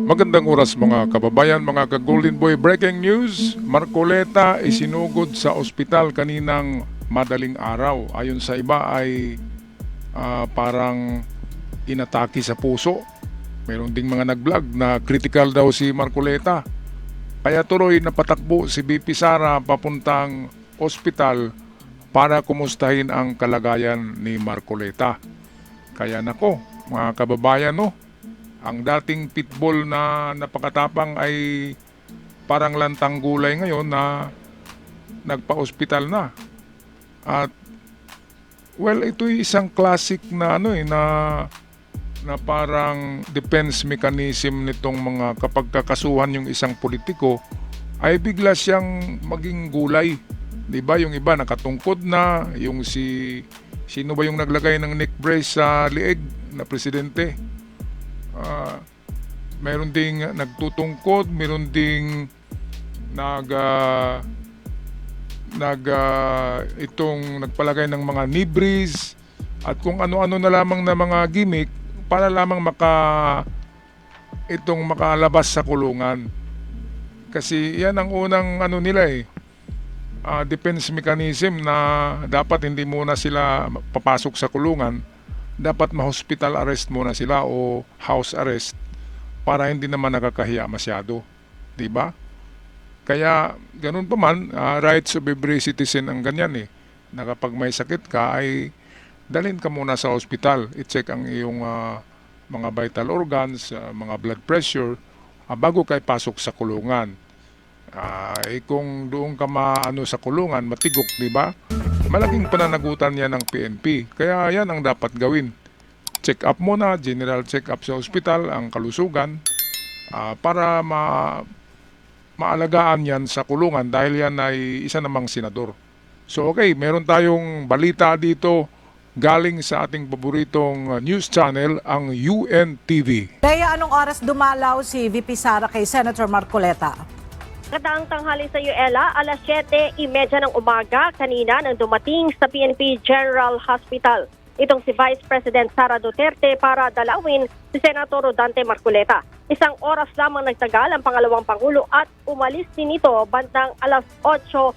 Magandang oras mga kababayan, mga ka-Golden Boy. Breaking news, Marcoleta isinugod sa ospital kaninang madaling araw. Ayon sa iba ay parang inatake sa puso. Meron ding mga nag-vlog na critical daw si Marcoleta. Kaya tuloy napatakbo si BP Sara papuntang ospital para kumustahin ang kalagayan ni Marcoleta. Kaya nako, mga kababayan, no, ang dating pitbull na napakatapang ay parang lantang gulay ngayon na nagpa-ospital na. At well, ito'y isang classic na na parang defense mechanism nitong mga kapag kakasuhan yung isang politiko ay bigla siyang maging gulay. 'Di ba? Yung iba nakatungkod na, yung sino ba yung naglagay ng neck brace sa lieg na presidente? Ah, Meron ding nagtutungkod, meron ding nag ah, itong nagpalagay ng mga nibris at kung ano-ano na lamang na mga gimmick para lamang makalabas sa kulungan. Kasi yan ang unang nila defense mechanism na dapat hindi muna sila papasok sa kulungan, dapat ma-hospital arrest muna sila o house arrest para hindi naman nakakahiya masyado, 'di ba? Kaya ganun pa man, rights of every citizen ang ganyan na kapag may sakit ka ay dalhin ka muna sa ospital, i-check ang iyong mga vital organs, mga blood pressure, bago ka pasok sa kulungan. Kung doon ka maano sa kulungan, matigok, di ba? Malaking pananagutan yan ng PNP. Kaya yan ang dapat gawin. Check up muna, general check up sa ospital, ang kalusugan, para maalagaan yan sa kulungan dahil yan ay isa namang senador. So okay, meron tayong balita dito galing sa ating paboritong news channel, ang UNTV. Leia, anong oras dumalaw si VP Sara kay Senator Marcoleta? Magandang tanghali sa iyo, Ella. Alas 7:30 ng umaga kanina nang dumating sa PNP General Hospital itong si Vice President Sara Duterte para dalawin si Senator Rodante Marcoleta. Isang oras lamang nagtagal ang pangalawang Pangulo at umalis din ito bandang alas 8:30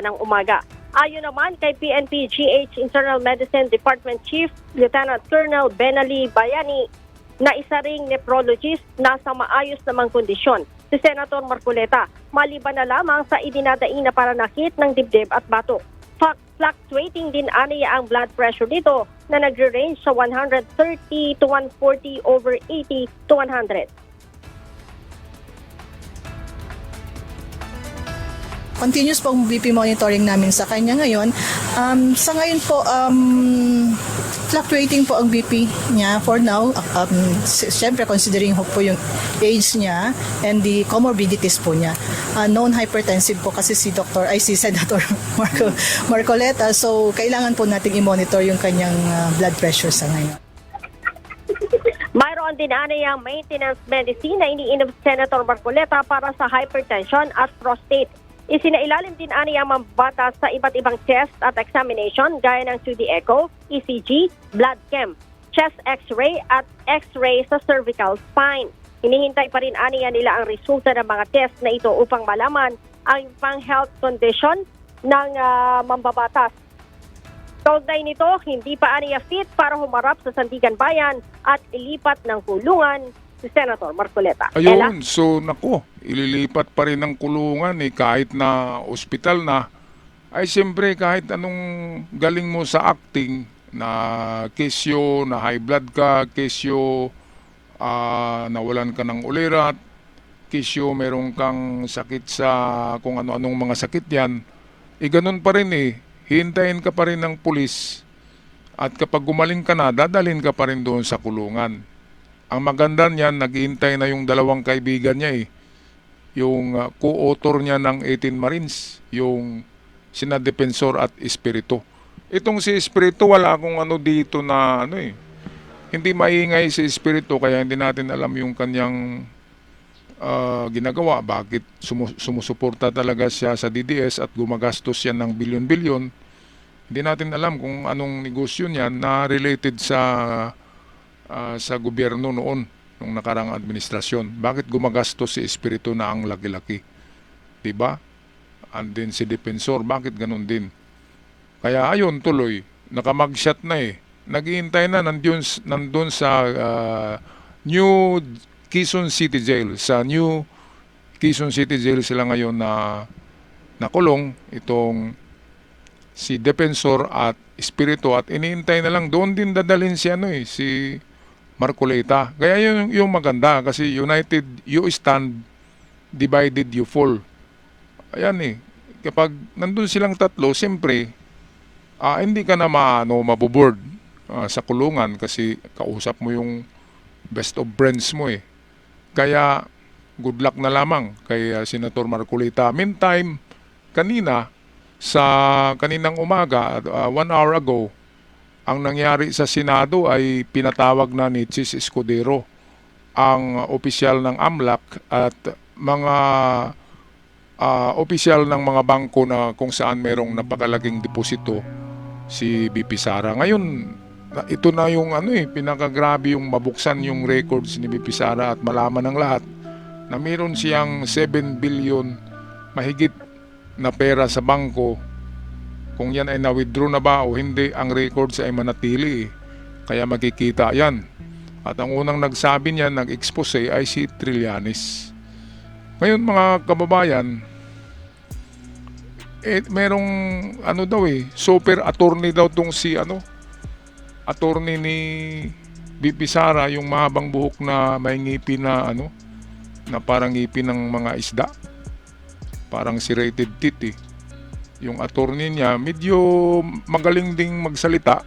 ng umaga. Ayon naman kay PNP GH Internal Medicine Department Chief Lieutenant Colonel Benali Bayani na isa ring nephrologist nasa maayos namang kondisyon si Senator Marcoleta, maliban na lamang sa idinadaing na pananakit ng dibdib at bato. Fluctuating din aniya ang blood pressure nito na nagre-range sa 130 to 140 over 80 to 100. Continuous pong BP monitoring namin sa kanya ngayon. Sa ngayon po, fluctuating po ang BP niya for now. Siyempre, considering po yung age niya and the comorbidities po niya. Known hypertensive po kasi si Senator Marcoleta. So, kailangan po nating i-monitor yung kanyang blood pressure sa ngayon. Mayroon din anayang maintenance medicine na iniinom si Senator Marcoleta para sa hypertension at prostate. Isinailalim din aniyang mambatas sa iba't ibang test at examination gaya ng 2D echo, ECG, blood chem, chest x-ray at x-ray sa cervical spine. Hinihintay pa rin aniya nila ang resulta ng mga test na ito upang malaman ang pang-health condition ng mambabatas. Kaugnay nito, hindi pa aniya fit para humarap sa Sandigan Bayan at ilipat ng kulungan si Senator Marcoleta. Ayun, so nako, ililipat pa rin ng kulungan kahit na ospital na. Ay siyempre kahit anong galing mo sa acting na kesyo, na high blood ka, kesyo nawalan ka ng ulirat, kesyo meron kang sakit sa kung ano-anong mga sakit yan, ganun pa rin hintayin ka pa rin ng pulis at kapag gumaling ka na, dadalhin ka pa rin doon sa kulungan. Ang maganda niyan, naghihintay na yung dalawang kaibigan niya yung co-author niya ng 18 Marines, yung sina Defensor at Espiritu. Itong si Espiritu, wala akong dito na hindi maingay si Espiritu kaya hindi natin alam yung kanyang ginagawa. Bakit sumusuporta talaga siya sa DDS at gumagastos siya ng bilyon-bilyon. Hindi natin alam kung anong negosyo niya na related sa gobyerno noon. nung nakarang administrasyon. Bakit gumagastos si Espiritu na ang laki-laki? Diba? And then si Defensor, bakit ganun din? Kaya ayun, tuloy, nakamagshot na eh. Naghihintay na nandun sa New Quezon City Jail. Sa New Quezon City Jail sila ngayon na nakulong itong si Defensor at Espiritu, at iniintay na lang doon din dadalhin si Marcoleta. Kaya yung maganda kasi united you stand, divided you fall. Ayan eh. Kapag nandun silang tatlo, siyempre hindi ka na maboboard sa kulungan kasi kausap mo yung best of friends mo eh. Kaya good luck na lamang kay Senator Marcoleta. Meantime, kaninang umaga, 1 hour ago, ang nangyari sa Senado ay pinatawag na ni Chis Escudero ang opisyal ng AMLAC at mga opisyal ng mga bangko na kung saan merong napakalaking deposito si BP Sara. Ngayon, ito na yung pinakagrabe yung mabuksan yung records ni BP Sara at malaman ng lahat na meron siyang 7 billion mahigit na pera sa bangko. Kung yan ay na-withdraw na ba o hindi, ang records ay manatili. Kaya makikita yan. At ang unang nagsabi niya, nag-expose ay si Trillanes. Ngayon mga kababayan, merong super attorney daw tong si attorney ni BP Sara, yung mahabang buhok na may ngipin na na parang ngipin ng mga isda. Parang serrated teeth eh. Yung attorney niya, medyo magaling ding magsalita.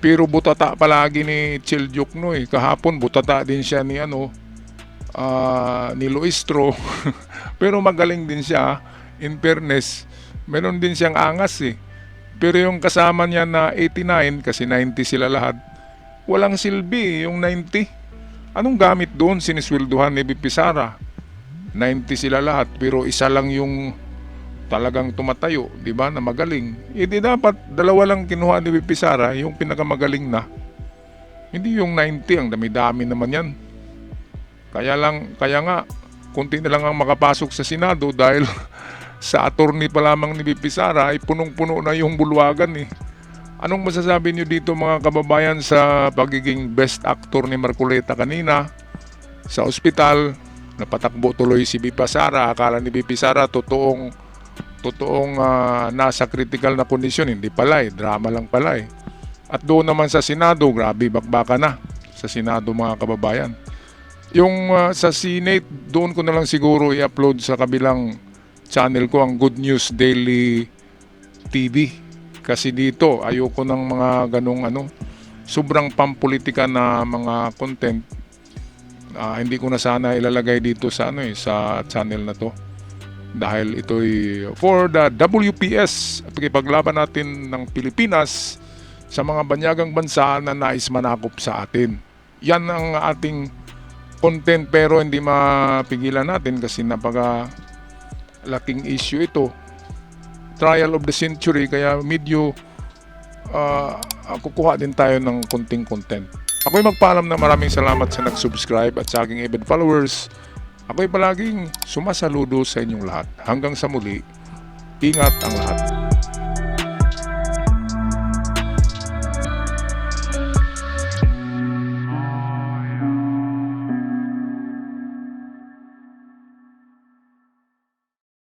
Pero butata palagi ni Chiljuk no eh. Kahapon butata din siya ni ni Luistro. Pero magaling din siya. In fairness, meron din siyang angas eh. Pero yung kasama niya na 89, kasi 90 sila lahat, walang silbi yung 90. Anong gamit doon siniswelduhan ni BP Sara? 90 sila lahat, pero isa lang yung talagang tumatayo, di ba, na magaling. Di dapat dalawa lang kinuha ni BP Sara, yung pinakamagaling na. Hindi yung 90, ang dami-dami naman yan. Kaya nga, kunti na lang ang makapasok sa Senado dahil sa attorney pa lamang ni BP Sara ay punong-puno na yung bulwagan eh. Anong masasabi nyo dito mga kababayan sa pagiging best actor ni Marcoleta kanina sa ospital? Napatakbo tuloy si BP Sara. Akala ni BP Sara totoong nasa critical na kondisyon. Hindi pala eh, drama lang pala eh. At doon naman sa Senado, grabe, bakbaka na sa Senado mga kababayan. Yung sa Senate, doon ko na lang siguro i-upload sa kabilang channel ko ang Good News Daily TV. Kasi dito, ayoko ng mga ganong sobrang pampolitika na mga content. Hindi ko na sana ilalagay dito sa sa channel na to. Dahil ito'y for the WPS, pagkipaglaban natin ng Pilipinas sa mga banyagang bansa na nais manakop sa atin. Yan ang ating content, pero hindi mapigilan natin kasi napaka laking issue ito. Trial of the century, kaya medyo kukuha din tayo ng konting content. Ako'y magpaalam na maraming salamat sa nag-subscribe at sa aking avid followers. Ako'y palaging sumasaludo sa inyong lahat. Hanggang sa muli, ingat ang lahat.